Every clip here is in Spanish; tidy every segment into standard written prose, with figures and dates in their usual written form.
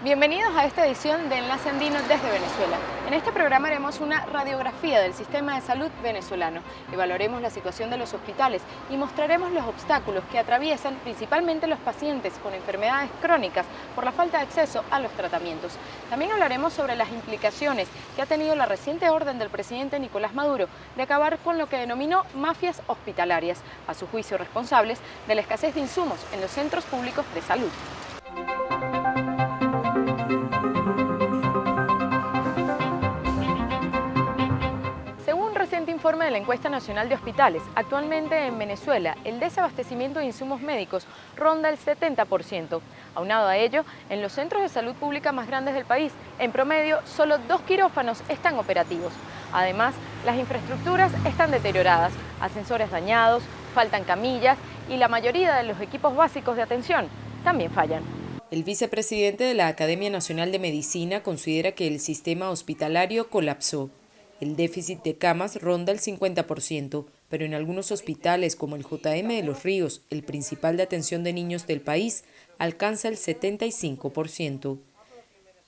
Bienvenidos a esta edición de Enlace Andino desde Venezuela. En este programa haremos una radiografía del sistema de salud venezolano, evaluaremos la situación de los hospitales y mostraremos los obstáculos que atraviesan principalmente los pacientes con enfermedades crónicas por la falta de acceso a los tratamientos. También hablaremos sobre las implicaciones que ha tenido la reciente orden del presidente Nicolás Maduro de acabar con lo que denominó mafias hospitalarias, a su juicio responsables de la escasez de insumos en los centros públicos de salud. Informe de la Encuesta Nacional de Hospitales, actualmente en Venezuela el desabastecimiento de insumos médicos ronda el 70%. Aunado a ello, en los centros de salud pública más grandes del país, en promedio, solo 2 quirófanos están operativos. Además, las infraestructuras están deterioradas, ascensores dañados, faltan camillas y la mayoría de los equipos básicos de atención también fallan. El vicepresidente de la Academia Nacional de Medicina considera que el sistema hospitalario colapsó. El déficit de camas ronda el 50%, pero en algunos hospitales como el JM de Los Ríos, el principal de atención de niños del país, alcanza el 75%.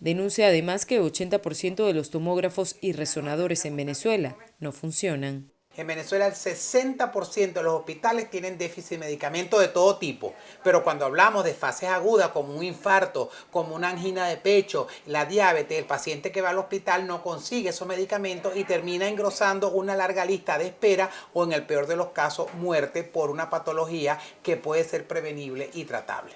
Denuncia además que 80% de los tomógrafos y resonadores en Venezuela no funcionan. En Venezuela el 60% de los hospitales tienen déficit de medicamentos de todo tipo, pero cuando hablamos de fases agudas como un infarto, como una angina de pecho, la diabetes, el paciente que va al hospital no consigue esos medicamentos y termina engrosando una larga lista de espera o en el peor de los casos muerte por una patología que puede ser prevenible y tratable.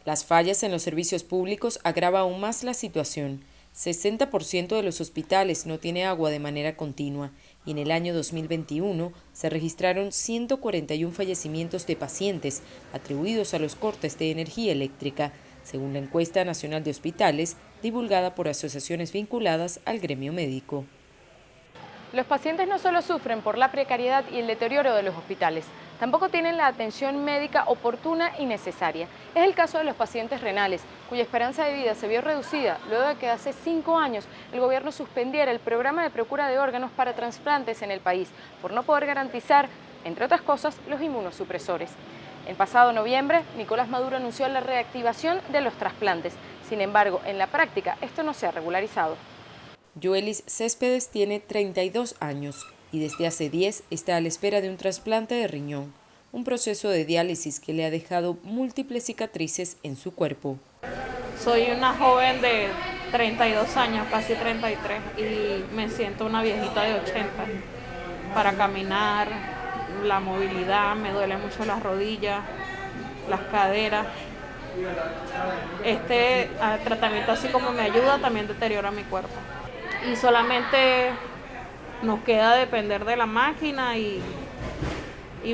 Las fallas en los servicios públicos agravan aún más la situación. 60% de los hospitales no tiene agua de manera continua y en el año 2021 se registraron 141 fallecimientos de pacientes atribuidos a los cortes de energía eléctrica, según la Encuesta Nacional de Hospitales divulgada por asociaciones vinculadas al gremio médico. Los pacientes no solo sufren por la precariedad y el deterioro de los hospitales, tampoco tienen la atención médica oportuna y necesaria. Es el caso de los pacientes renales, cuya esperanza de vida se vio reducida luego de que hace 5 años el gobierno suspendiera el programa de procura de órganos para trasplantes en el país, por no poder garantizar, entre otras cosas, los inmunosupresores. El pasado noviembre, Nicolás Maduro anunció la reactivación de los trasplantes. Sin embargo, en la práctica, esto no se ha regularizado. Yoelis Céspedes tiene 32 años y desde hace 10 está a la espera de un trasplante de riñón, un proceso de diálisis que le ha dejado múltiples cicatrices en su cuerpo. Soy una joven de 32 años, casi 33, y me siento una viejita de 80. Para caminar, la movilidad, me duele mucho las rodillas, las caderas. Este tratamiento, así como me ayuda, también deteriora mi cuerpo. Y solamente nos queda depender de la máquina y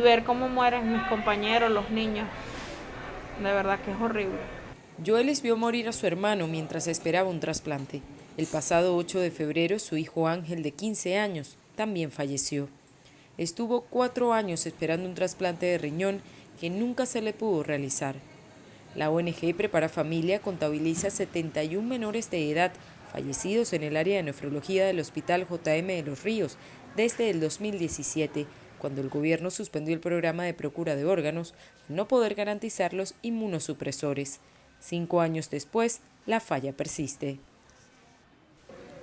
ver cómo mueren mis compañeros, los niños. De verdad que es horrible. Yoelis vio morir a su hermano mientras esperaba un trasplante. El pasado 8 de febrero, su hijo Ángel, de 15 años, también falleció. Estuvo 4 años esperando un trasplante de riñón que nunca se le pudo realizar. La ONG Prepara Familia contabiliza 71 menores de edad fallecidos en el área de nefrología del Hospital JM de Los Ríos desde el 2017, cuando el gobierno suspendió el programa de procura de órganos al no poder garantizar los inmunosupresores. 5 años después, la falla persiste.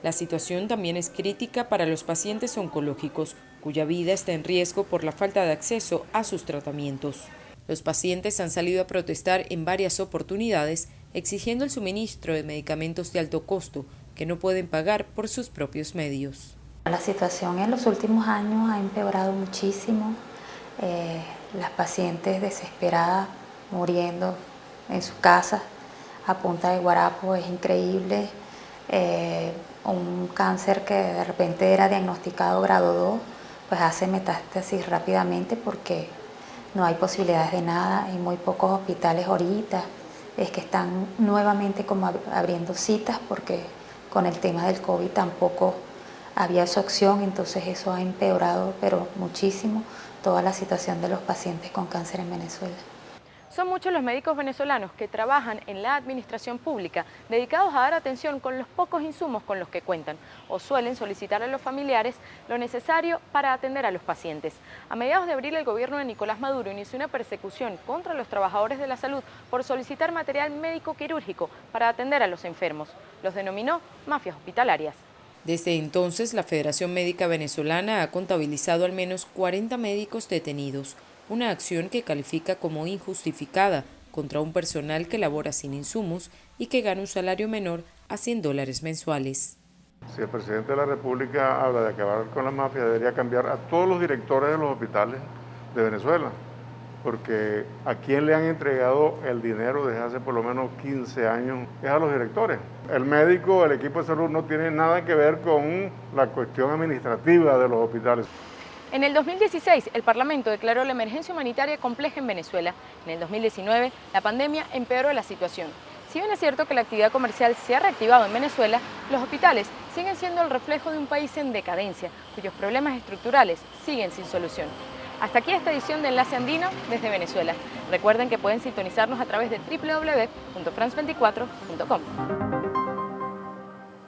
La situación también es crítica para los pacientes oncológicos, cuya vida está en riesgo por la falta de acceso a sus tratamientos. Los pacientes han salido a protestar en varias oportunidades, exigiendo el suministro de medicamentos de alto costo que no pueden pagar por sus propios medios. La situación en los últimos años ha empeorado muchísimo. Las pacientes desesperadas muriendo en su casa a punta de guarapo es increíble. Un cáncer que de repente era diagnosticado grado 2, pues hace metástasis rápidamente porque no hay posibilidades de nada. Hay muy pocos hospitales ahorita, es que están nuevamente como abriendo citas porque con el tema del COVID tampoco había esa opción, entonces eso ha empeorado pero muchísimo toda la situación de los pacientes con cáncer en Venezuela. Son muchos los médicos venezolanos que trabajan en la administración pública, dedicados a dar atención con los pocos insumos con los que cuentan, o suelen solicitar a los familiares lo necesario para atender a los pacientes. A mediados de abril, el gobierno de Nicolás Maduro inició una persecución contra los trabajadores de la salud por solicitar material médico quirúrgico para atender a los enfermos. Los denominó mafias hospitalarias. Desde entonces, la Federación Médica Venezolana ha contabilizado al menos 40 médicos detenidos, una acción que califica como injustificada contra un personal que labora sin insumos y que gana un salario menor a $100 mensuales. Si el presidente de la República habla de acabar con la mafia, debería cambiar a todos los directores de los hospitales de Venezuela, porque a quien le han entregado el dinero desde hace por lo menos 15 años es a los directores. El médico, el equipo de salud no tiene nada que ver con la cuestión administrativa de los hospitales. En el 2016, el Parlamento declaró la emergencia humanitaria compleja en Venezuela. En el 2019, la pandemia empeoró la situación. Si bien es cierto que la actividad comercial se ha reactivado en Venezuela, los hospitales siguen siendo el reflejo de un país en decadencia, cuyos problemas estructurales siguen sin solución. Hasta aquí esta edición de Enlace Andino desde Venezuela. Recuerden que pueden sintonizarnos a través de www.france24.com.